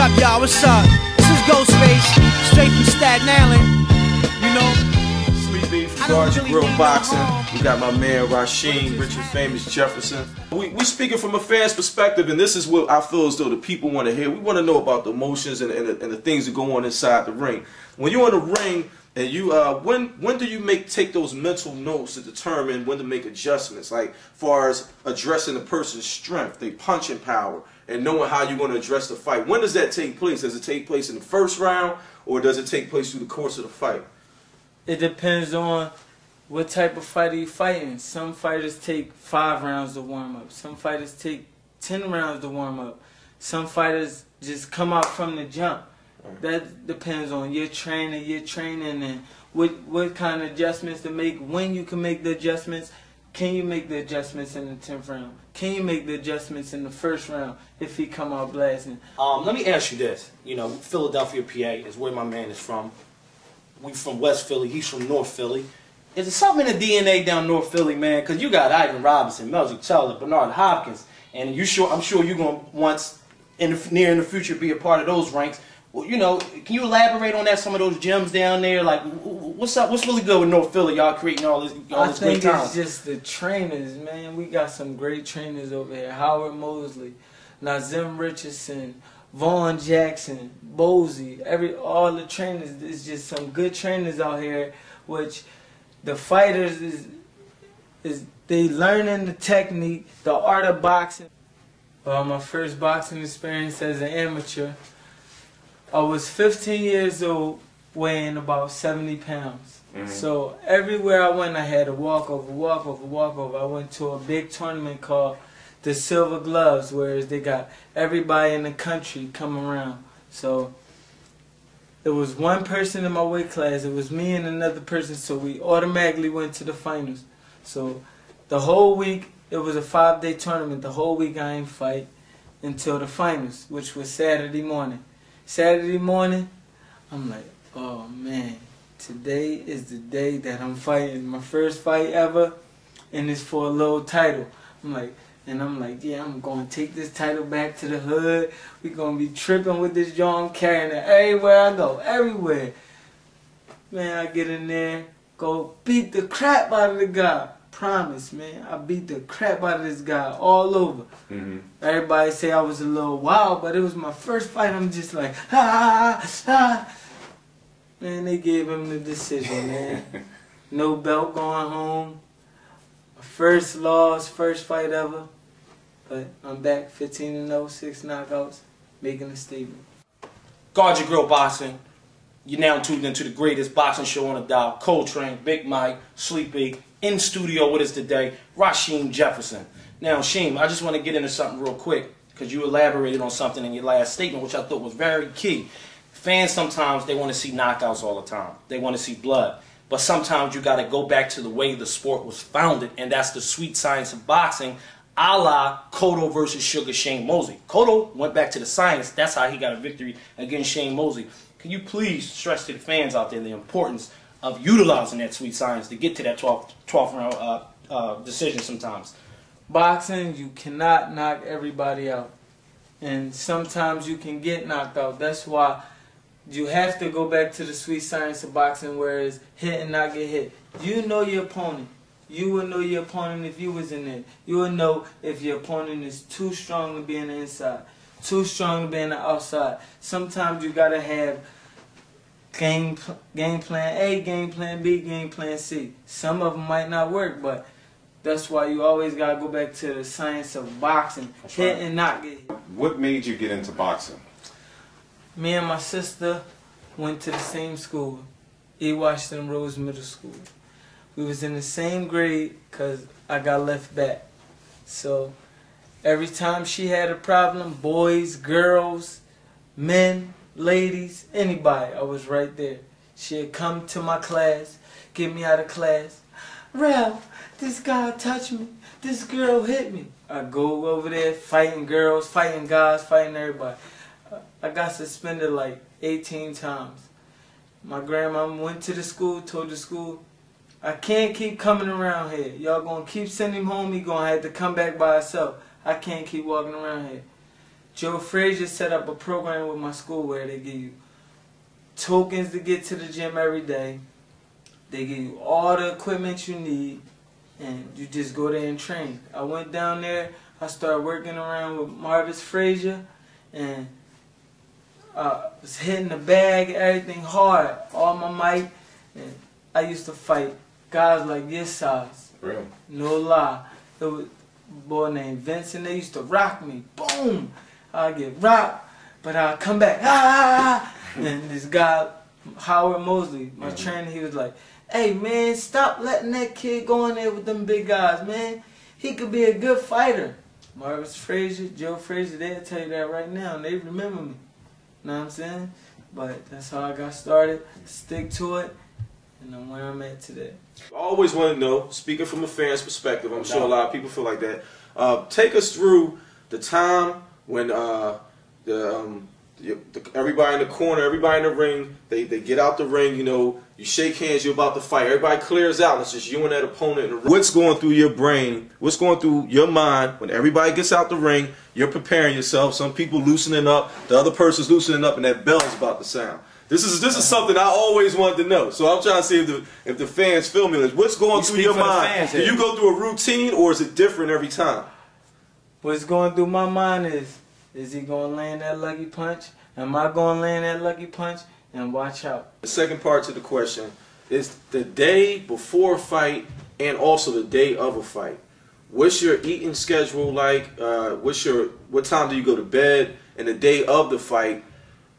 up, y'all? What's up? This is Ghostface, straight from Staten Island. You know, Sleepy from Guardian Grill Boxing. We got my man Rasheem Jefferson. We speaking from a fan's perspective, and this is what I feel as though the people want to hear. We want to know about the emotions and the things that go on inside the ring. When you're in the ring, and you when do you take those mental notes to determine when to make adjustments, like far as addressing a person's strength, their punching power, and knowing how you're going to address the fight? When does that take place? Does it take place in the first round, or does it take place through the course of the fight? It depends on what type of fight are you fighting. Some fighters take 5 rounds to warm up. Some fighters take 10 rounds to warm up. Some fighters just come out from the jump. That depends on your training, and what kind of adjustments to make, when you can make the adjustments. Can you make the adjustments in the 10th round? Can you make the adjustments in the first round if he come out blasting? Let me ask you this. You know, Philadelphia, PA is where my man is from. We from West Philly. He's from North Philly. Is there something in the DNA down North Philly, man? Because you got Ivan Robinson, Melzik Charles, Bernard Hopkins, and I'm sure you're going to once in the future be a part of those ranks. Well, you know, can you elaborate on that? Some of those gyms down there, like, what's up? What's really good with North Philly? Y'all creating all this great talent. I think it's just the trainers, man. We got some great trainers over here. Howard Mosley, Nazim Richardson, Vaughn Jackson, Bozy. All the trainers. There's just some good trainers out here. Which the fighters is they learning the technique, the art of boxing. My first boxing experience as an amateur. I was 15 years old, weighing about 70 pounds. So everywhere I went, I had a walkover. I went to a big tournament called the Silver Gloves, where they got everybody in the country come around. So there was one person in my weight class. It was me and another person, so we automatically went to the finals. So the whole week, it was a 5-day tournament. The whole week I ain't fight until the finals, which was Saturday morning. Saturday morning, I'm like, oh man, today is the day that I'm fighting. My first fight ever, and it's for a little title. I'm like, yeah, I'm going to take this title back to the hood. We're going to be tripping with this joint. I'm carrying it everywhere I go, everywhere. Man, I get in there, go beat the crap out of the guy. Promise, man, I beat the crap out of this guy all over. Everybody say I was a little wild, but it was my first fight. I'm just like, Man, they gave him the decision, man. No belt, going home. First loss, first fight ever. But I'm back 15-0, 6 knockouts, making a statement. Guardian Grill Boxing. You're now tuned into the greatest boxing show on the dial. Coltrane, Big Mike, Sleepy. In studio with us today, Rasheem Jefferson. Now, Sheem, I just want to get into something real quick, because you elaborated on something in your last statement, which I thought was very key. Fans sometimes, they want to see knockouts all the time. They want to see blood. But sometimes you got to go back to the way the sport was founded, and that's the sweet science of boxing, a la Cotto versus Sugar Shane Mosley. Cotto went back to the science. That's how he got a victory against Shane Mosley. Can you please stress to the fans out there the importance of utilizing that sweet science to get to that 12th round decision sometimes? Boxing, you cannot knock everybody out. And sometimes you can get knocked out. That's why you have to go back to the sweet science of boxing, where it's hit and not get hit. You know your opponent. You would know your opponent if you was in there. You would know if your opponent is too strong to be on the inside, too strong to be on the outside. Sometimes you got to have game plan A, game plan B, game plan C. Some of them might not work, but that's why you always got to go back to the science of boxing. Hit and not get hit. What made you get into boxing? Me and my sister went to the same school, E. Washington Rose Middle School. We was in the same grade because I got left back. So every time she had a problem, boys, girls, men, ladies, anybody, I was right there. She'd come to my class, get me out of class. Ralph, this guy touched me. This girl hit me. I go over there fighting girls, fighting guys, fighting everybody. I got suspended like 18 times. My grandma went to the school, told the school, I can't keep coming around here. Y'all gonna keep sending him home, he gonna have to come back by himself. I can't keep walking around here. Joe Frazier set up a program with my school where they give you tokens to get to the gym every day. They give you all the equipment you need, and you just go there and train. I went down there, I started working around with Marvis Frazier, and was hitting the bag, everything hard, all my might. And I used to fight guys like your size. Really? No lie. There was a boy named Vincent, they used to rock me. Boom! I'd get rocked, but I'd come back. Ah! And this guy, Howard Mosley, my trainer, he was like, "Hey man, stop letting that kid go in there with them big guys, man. He could be a good fighter." Marvis Frazier, Joe Frazier, they'll tell you that right now, and they remember me. Know what I'm saying? But that's how I got started. Stick to it, and I'm where I'm at today. I always want to know, speaking from a fan's perspective, I'm sure a lot of people feel like that. Take us through the time when everybody in the corner, everybody in the ring, they get out the ring, you know, you shake hands, you're about to fight. Everybody clears out. It's just you and that opponent. What's going through your brain? What's going through your mind when everybody gets out the ring? You're preparing yourself. Some people loosening up. The other person's loosening up, and that bell's about to sound. This is something I always wanted to know. So I'm trying to see if the fans feel me. What's going through your mind? Do you go through a routine, or is it different every time? What's going through my mind is he going to land that lucky punch? Am I going to land that lucky punch? And watch out. The second part to the question is the day before a fight and also the day of a fight. What's your eating schedule like? What time do you go to bed? And the day of the fight,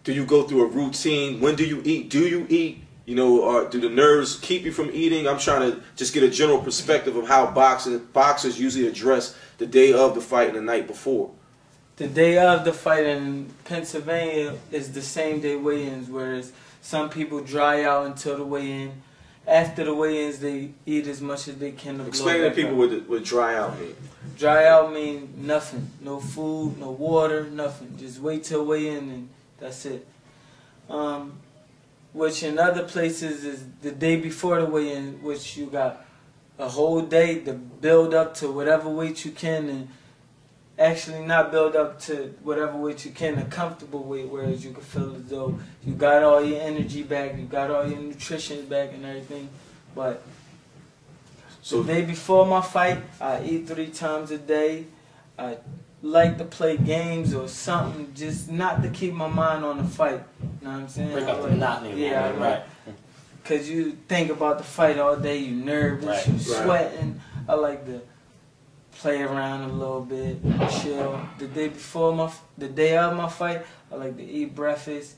do you go through a routine? When do you eat? Do you eat? You know, do the nerves keep you from eating? I'm trying to just get a general perspective of how boxers usually address the day of the fight and the night before. The day of the fight in Pennsylvania is the same day weigh-ins, whereas some people dry out until the weigh-in. After the weigh-ins, they eat as much as they can to Explain to people what dry out mean. Dry out mean nothing. No food, no water, nothing. Just wait till weigh-in and that's it. Which in other places is the day before the weigh-in, which you got a whole day to build up to whatever weight you can, and actually not build up to whatever weight you can, a comfortable weight, whereas you can feel as though you got all your energy back, you got all your nutrition back and everything. But so the day before my fight, I eat 3 times a day. I like to play games or something, just not to keep my mind on the fight. You know what I'm saying? Break up the monotony. Yeah, right. Because you think about the fight all day, you nervous, you sweating. I like to play around a little bit, chill. The day of my fight, I like to eat breakfast.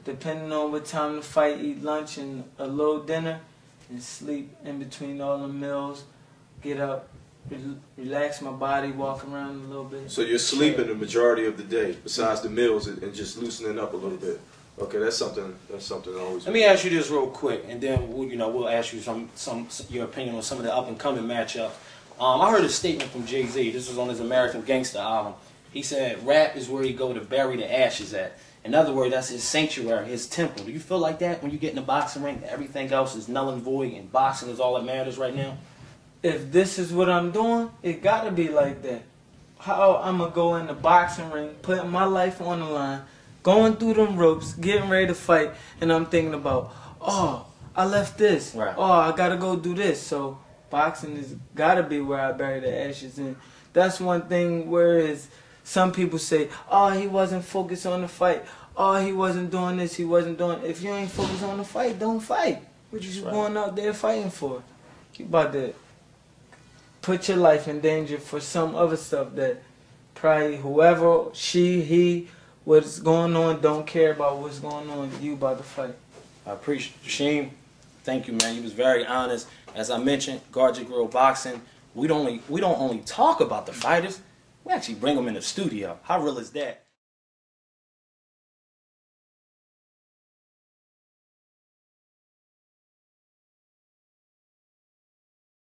Depending on what time to fight, eat lunch and a little dinner, and sleep in between all the meals. Get up, relax my body, walk around a little bit. So you're sleeping the majority of the day, besides the meals and just loosening up a little bit. Okay, that's something I always. Let me ask you this real quick, and then we'll ask you some your opinion on some of the up and coming matchups. I heard a statement from Jay-Z. This was on his American Gangster album. He said, "Rap is where he go to bury the ashes at." In other words, that's his sanctuary, his temple. Do you feel like that when you get in the boxing ring? Everything else is null and void, and boxing is all that matters right now? If this is what I'm doing, it gotta be like that. How I'm gonna go in the boxing ring, putting my life on the line, going through them ropes, getting ready to fight, and I'm thinking about, oh, I left this. Right. Oh, I gotta go do this. So boxing has gotta be where I bury the ashes. And that's one thing, whereas some people say, oh, he wasn't focused on the fight. Oh, he wasn't doing this, he wasn't doing. If you ain't focused on the fight, don't fight. What you going out there fighting for? You about to put your life in danger for some other stuff that probably whoever, she, he, what's going on, don't care about what's going on. You about to fight. I appreciate it. Rasheem, thank you, man. You was very honest. As I mentioned, Guard Your Grill Boxing, we don't only talk about the fighters, we actually bring them in the studio. How real is that?